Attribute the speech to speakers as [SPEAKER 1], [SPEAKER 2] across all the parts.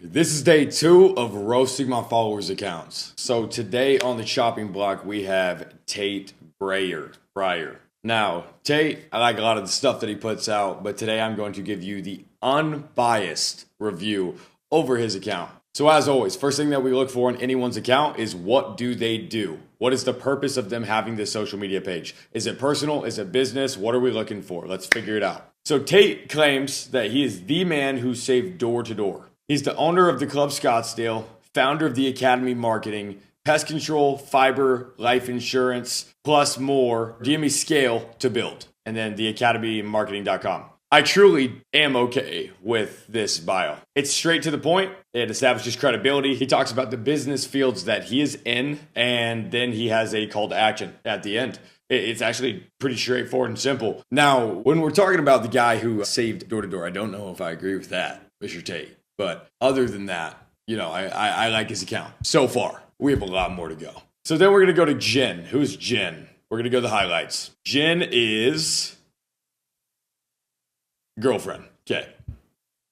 [SPEAKER 1] This is day 2 of roasting my followers' accounts. So today on the chopping block, we have Tate Breyer. Now, Tate, I like a lot of the stuff that he puts out, but today I'm going to give you the unbiased review over his account. So as always, first thing that we look for in anyone's account is what do they do? What is the purpose of them having this social media page? Is it personal? Is it business? What are we looking for? Let's figure it out. So Tate claims that he is the man who saved door to door. He's the owner of the Club Scottsdale, founder of the Academy Marketing, pest control, fiber, life insurance, plus more. Give me scale to build. And then the academymarketing.com. I truly am okay with this bio. It's straight to the point. It establishes credibility. He talks about the business fields that he is in, and then he has a call to action at the end. It's actually pretty straightforward and simple. Now, when we're talking about the guy who saved door to door, I don't know if I agree with that, Mr. Tate. But other than that, I like his account. So far, we have a lot more to go. So then we're going to go to Jen. Who's Jen? We're going to go to the highlights. Jen is girlfriend. Okay.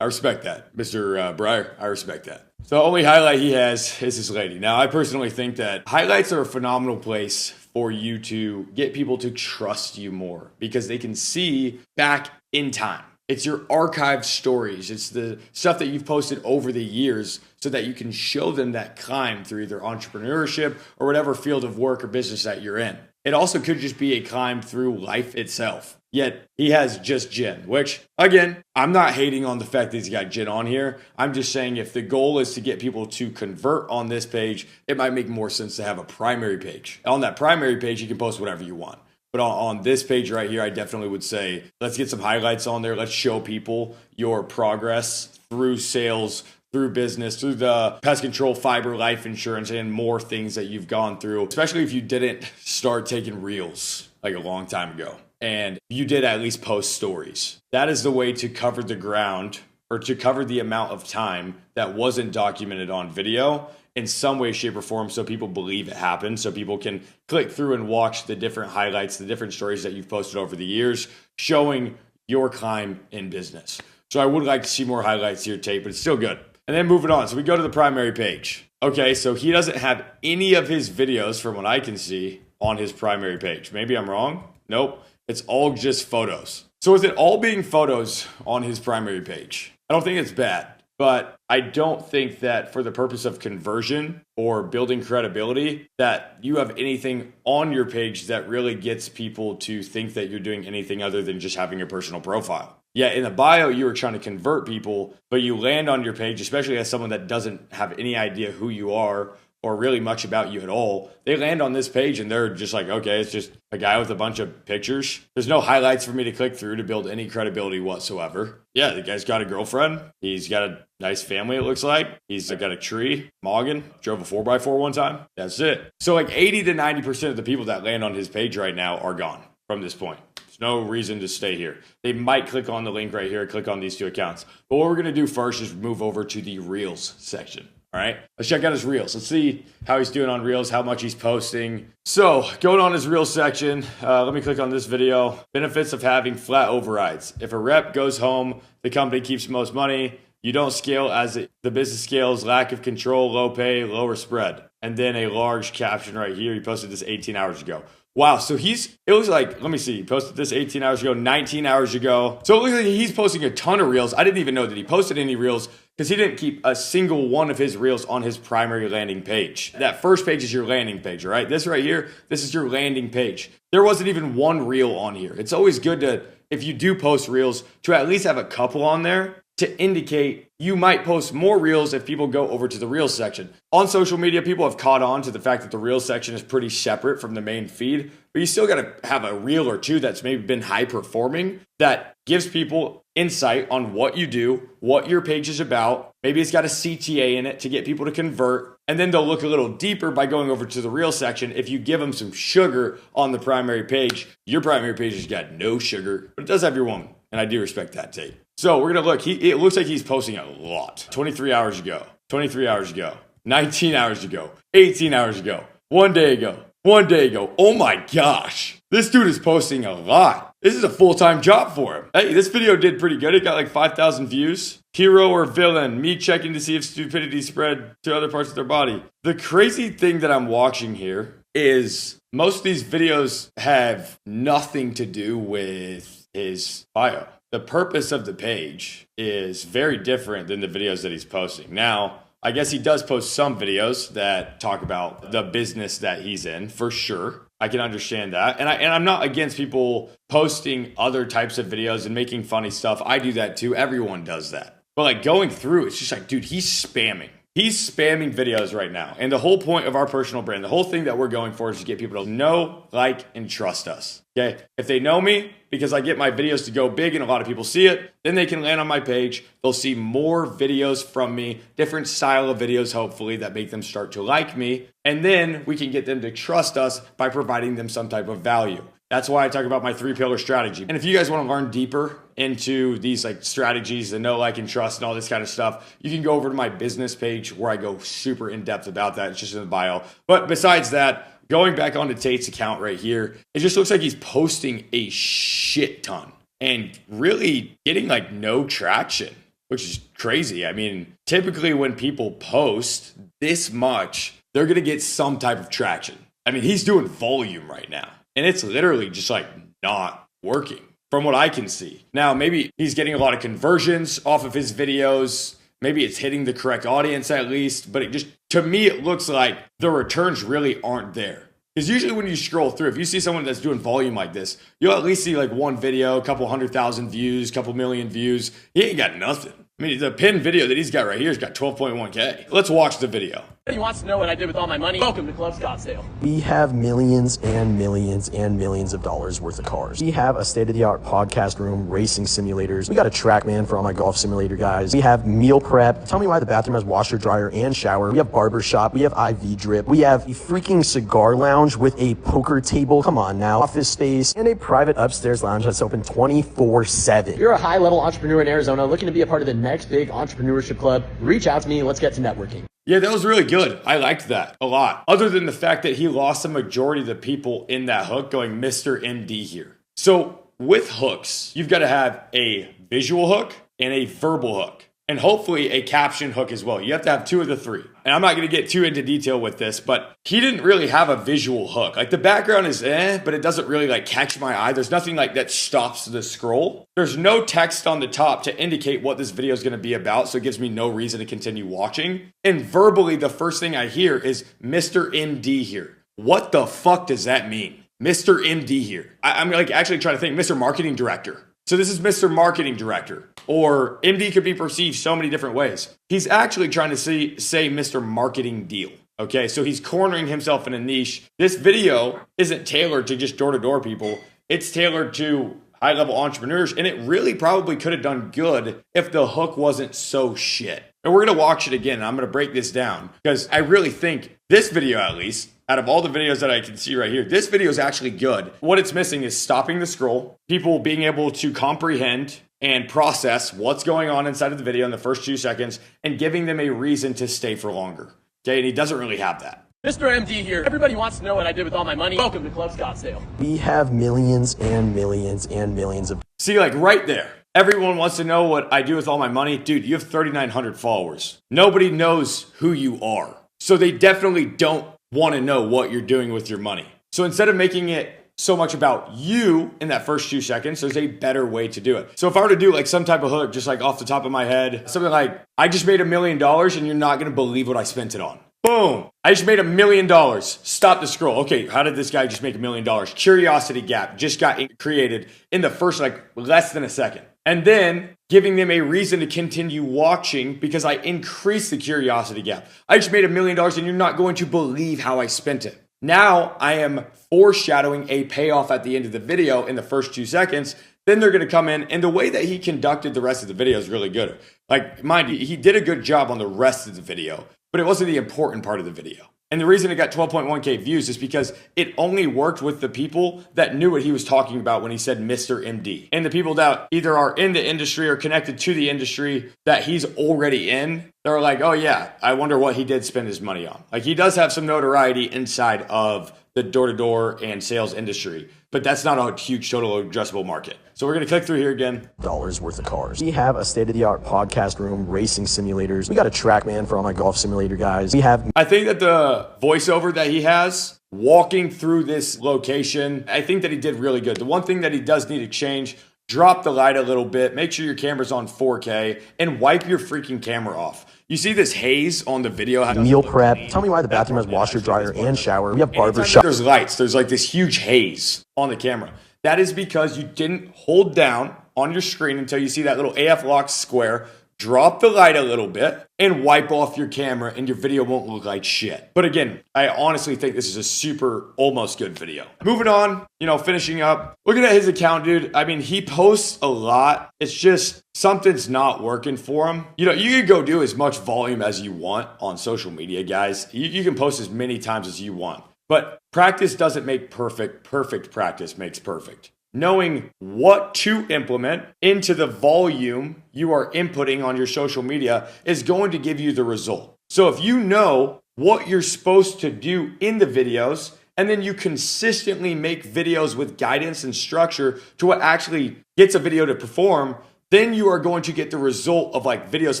[SPEAKER 1] I respect that. Mr. Breyer, I respect that. So the only highlight he has is his lady. Now, I personally think that highlights are a phenomenal place for you to get people to trust you more because they can see back in time. It's your archived stories. It's the stuff that you've posted over the years so that you can show them that climb through either entrepreneurship or whatever field of work or business that you're in. It also could just be a climb through life itself. Yet he has just Jen, which, again, I'm not hating on the fact that he's got Jen on here. I'm just saying if the goal is to get people to convert on this page, it might make more sense to have a primary page. On that primary page, you can post whatever you want. But on this page right here, I definitely would say, let's get some highlights on there. Let's show people your progress through sales, through business, through the pest control, fiber, life insurance, and more things that you've gone through, especially if you didn't start taking reels like a long time ago. And you did at least post stories. That is the way to cover the ground or to cover the amount of time that wasn't documented on video in some way, shape, or form so people believe it happened, so people can click through and watch the different highlights, the different stories that you've posted over the years, showing your climb in business. So I would like to see more highlights here, Tate, but it's still good. And then moving on. So we go to the primary page. Okay, so he doesn't have any of his videos, from what I can see, on his primary page. Maybe I'm wrong. Nope. It's all just photos. So with it all being photos on his primary page, I don't think it's bad. But I don't think that for the purpose of conversion or building credibility, that you have anything on your page that really gets people to think that you're doing anything other than just having your personal profile. Yeah, in the bio, you were trying to convert people, but you land on your page, especially as someone that doesn't have any idea who you are or really much about you at all. They land on this page and they're just like, okay, it's just a guy with a bunch of pictures. There's no highlights for me to click through to build any credibility whatsoever. Yeah, the guy's got a girlfriend. He's got a nice family, it looks like. He's got a tree, Morgan, drove a 4x4 one time. That's it. So like 80 to 90% of the people that land on his page right now are gone from this point. There's no reason to stay here. They might click on the link right here, click on these two accounts. But what we're going to do first is move over to the Reels section. All right, let's check out his Reels. Let's see how he's doing on Reels, how much he's posting. So going on his Reels section, let me click on this video. Benefits of having flat overrides. If a rep goes home, the company keeps most money. You don't scale as the business scales, lack of control, low pay, lower spread. And then a large caption right here. He posted this 18 hours ago. Wow, so it looks like, let me see, he posted this 18 hours ago, 19 hours ago. So it looks like he's posting a ton of Reels. I didn't even know that he posted any Reels because he didn't keep a single one of his Reels on his primary landing page. That first page is your landing page, all right? This right here, this is your landing page. There wasn't even one Reel on here. It's always good to, if you do post Reels, to at least have a couple on there to indicate you might post more Reels if people go over to the Reels section. On social media, people have caught on to the fact that the Reels section is pretty separate from the main feed, but you still got to have a Reel or two that's maybe been high performing that gives people insight on what you do, what your page is about. Maybe it's got a CTA in it to get people to convert, and then they'll look a little deeper by going over to the Reels section. If you give them some sugar on the primary page, your primary page has got no sugar, but it does have your woman, and I do respect that, Tate. So we're going to look. It looks like he's posting a lot. 23 hours ago, 23 hours ago, 19 hours ago, 18 hours ago, 1 day ago, 1 day ago. Oh my gosh. This dude is posting a lot. This is a full-time job for him. Hey, this video did pretty good. It got like 5,000 views. Hero or villain, me checking to see if stupidity spread to other parts of their body. The crazy thing that I'm watching here is most of these videos have nothing to do with his bio. The purpose of the page is very different than the videos that he's posting. Now, I guess he does post some videos that talk about the business that he's in, for sure. I can understand that. And I'm not against people posting other types of videos and making funny stuff. I do that too. Everyone does that. But like going through, it's just like, dude, he's spamming. He's spamming videos right now. And the whole point of our personal brand, the whole thing that we're going for is to get people to know, like, and trust us. Okay? If they know me because I get my videos to go big and a lot of people see it, then they can land on my page. They'll see more videos from me, different style of videos, hopefully, that make them start to like me. And then we can get them to trust us by providing them some type of value. That's why I talk about my 3-pillar strategy. And if you guys want to learn deeper into these like strategies, the know, like, and trust and all this kind of stuff, you can go over to my business page where I go super in depth about that. It's just in the bio. But besides that, going back onto Tate's account right here, it just looks like he's posting a shit ton and really getting like no traction, which is crazy. I mean, typically when people post this much, they're going to get some type of traction. I mean, he's doing volume right now. And it's literally just like not working from what I can see. Now, maybe he's getting a lot of conversions off of his videos. Maybe it's hitting the correct audience at least. But it just, to me, it looks like the returns really aren't there. Because usually when you scroll through, if you see someone that's doing volume like this, you'll at least see like one video, a couple 100,000 views, couple million views. He ain't got nothing. I mean, the pinned video that he's got right here has got 12.1K. Let's watch the video.
[SPEAKER 2] He wants to know what I did with all my money. Welcome to Club Scottsdale.
[SPEAKER 3] We have millions and millions and millions of dollars worth of cars. We have a state-of-the-art podcast room, racing simulators. We got a TrackMan for all my golf simulator guys. We have meal prep. Tell me why the bathroom has washer, dryer, and shower. We have barber shop. We have IV drip. We have a freaking cigar lounge with a poker table. Come on now. Office space and a private upstairs lounge that's open 24/7. If you're a high-level entrepreneur in Arizona looking to be a part of the next big entrepreneurship club, reach out to me and let's get to networking.
[SPEAKER 1] Yeah, that was really good. I liked that a lot. Other than the fact that he lost the majority of the people in that hook going Mr. MD here. So with hooks, you've got to have a visual hook and a verbal hook. And hopefully a caption hook as well. You have to have 2 of the 3. And I'm not going to get too into detail with this, but he didn't really have a visual hook. Like the background is but it doesn't really like catch my eye. There's nothing like that stops the scroll. There's no text on the top to indicate what this video is going to be about. So it gives me no reason to continue watching. And verbally, the first thing I hear is Mr. MD here. What the fuck does that mean? Mr. MD here. I'm like actually trying to think, Mr. Marketing Director. So this is Mr. Marketing Director, or MD could be perceived so many different ways. He's actually trying to say Mr. Marketing Deal. Okay, so he's cornering himself in a niche. This video isn't tailored to just door-to-door people. It's tailored to high-level entrepreneurs, and it really probably could have done good if the hook wasn't so shit. And we're going to watch it again, and I'm going to break this down because I really think this video, at least, out of all the videos that I can see right here, this video is actually good. What it's missing is stopping the scroll, people being able to comprehend and process what's going on inside of the video in the first 2 seconds and giving them a reason to stay for longer. Okay, and he doesn't really have that.
[SPEAKER 2] Mr. MD here. Everybody wants to know what I did with all my money. Welcome to Club Scottsdale.
[SPEAKER 3] We have millions and millions and millions of...
[SPEAKER 1] See, like right there. Everyone wants to know what I do with all my money. Dude, you have 3,900 followers. Nobody knows who you are. So they definitely don't want to know what you're doing with your money. So instead of making it so much about you in that first 2 seconds, there's a better way to do it. So if I were to do like some type of hook, just like off the top of my head, something like, I just made $1 million and you're not going to believe what I spent it on. Boom. I just made $1 million. Stop the scroll. Okay, how did this guy just make $1 million? Curiosity gap just got created in the first like less than a second. And then giving them a reason to continue watching because I increased the curiosity gap. I just made $1 million and you're not going to believe how I spent it. Now I am foreshadowing a payoff at the end of the video in the first 2 seconds. Then they're going to come in, and the way that he conducted the rest of the video is really good. Like, mind you, he did a good job on the rest of the video, but it wasn't the important part of the video. And the reason it got 12.1K views is because it only worked with the people that knew what he was talking about when he said Mr. MD. And the people that either are in the industry or connected to the industry that he's already in, they're like, oh yeah, I wonder what he did spend his money on. Like he does have some notoriety inside of the door-to-door and sales industry. but that's not a huge total addressable market. So we're going to click through here again.
[SPEAKER 3] Dollars worth of cars. We have a state-of-the-art podcast room, racing simulators. We got a TrackMan for all my golf simulator guys. We have...
[SPEAKER 1] I think that the voiceover that he has walking through this location, I think that he did really good. The one thing that he does need to change, drop the light a little bit, make sure your camera's on 4K, and wipe your freaking camera off. You see this haze on the video?
[SPEAKER 3] Meal prep. Tell me why the bathroom has washer, dryer, and shower. We have barber shop.
[SPEAKER 1] There's lights. There's like this huge haze on the camera. That is because you didn't hold down on your screen until you see that little AF lock square. Drop the light a little bit and wipe off your camera and your video won't look like shit. But again, I honestly think this is a super almost good video. Moving on, finishing up. Looking at his account, dude. I mean, he posts a lot. It's just something's not working for him. You can go do as much volume as you want on social media, guys. You can post as many times as you want. But practice doesn't make perfect. Perfect practice makes perfect. Knowing what to implement into the volume you are inputting on your social media is going to give you the result. So if you know what you're supposed to do in the videos, and then you consistently make videos with guidance and structure to what actually gets a video to perform, then you are going to get the result of like videos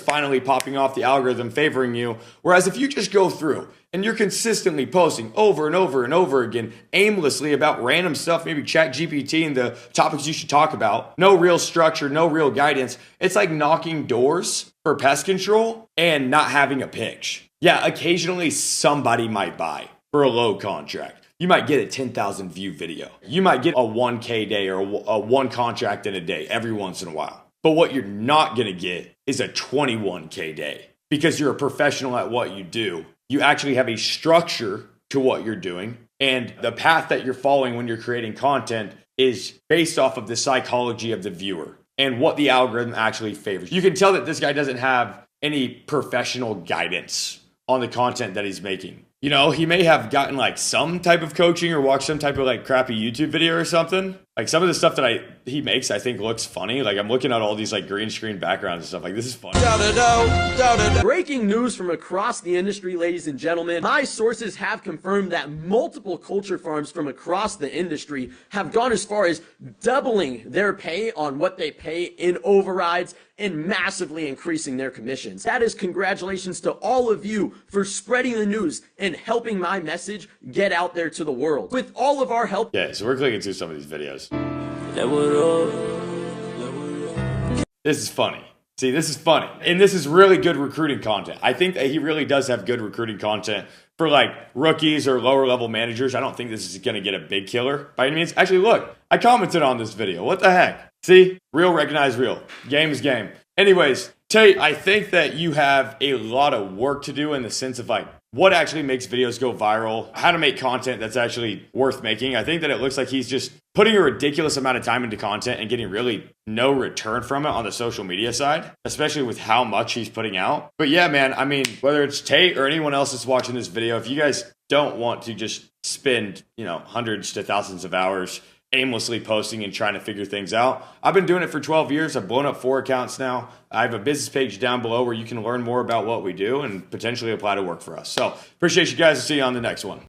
[SPEAKER 1] finally popping off, the algorithm favoring you. Whereas if you just go through and you're consistently posting over and over and over again, aimlessly about random stuff, maybe chat GPT and the topics you should talk about, no real structure, no real guidance, it's like knocking doors for pest control and not having a pitch. Yeah, occasionally somebody might buy for a low contract. You might get a 10,000 view video. You might get a 1K day or a one contract in a day every once in a while. But what you're not going to get is a 21K day because you're a professional at what you do. You actually have a structure to what you're doing. And the path that you're following when you're creating content is based off of the psychology of the viewer and what the algorithm actually favors. You can tell that this guy doesn't have any professional guidance on the content that he's making. He may have gotten like some type of coaching or watched some type of like crappy YouTube video or something. Like some of the stuff that he makes, I think looks funny. Like I'm looking at all these like green screen backgrounds and stuff. Like this is funny.
[SPEAKER 2] Breaking news from across the industry, ladies and gentlemen. My sources have confirmed that multiple culture farms from across the industry have gone as far as doubling their pay on what they pay in overrides and massively increasing their commissions. That is congratulations to all of you for spreading the news and helping my message get out there to the world. With all of our help.
[SPEAKER 1] Yeah, so we're clicking through some of these videos. This is funny. See, this is funny. And this is really good recruiting content. I think that he really does have good recruiting content for like rookies or lower level managers. I don't think this is going to get a big killer by any means. Actually, look, I commented on this video. What the heck? See, real recognize real. Game is game. Anyways, Tate, I think that you have a lot of work to do in the sense of like what actually makes videos go viral, how to make content that's actually worth making. I think that it looks like he's just putting a ridiculous amount of time into content and getting really no return from it on the social media side, especially with how much he's putting out. But yeah, man, I mean, whether it's Tate or anyone else that's watching this video, if you guys don't want to just spend, hundreds to thousands of hours aimlessly posting and trying to figure things out. I've been doing it for 12 years. I've blown up 4 accounts now. I have a business page down below where you can learn more about what we do and potentially apply to work for us. So appreciate you guys. See you on the next one.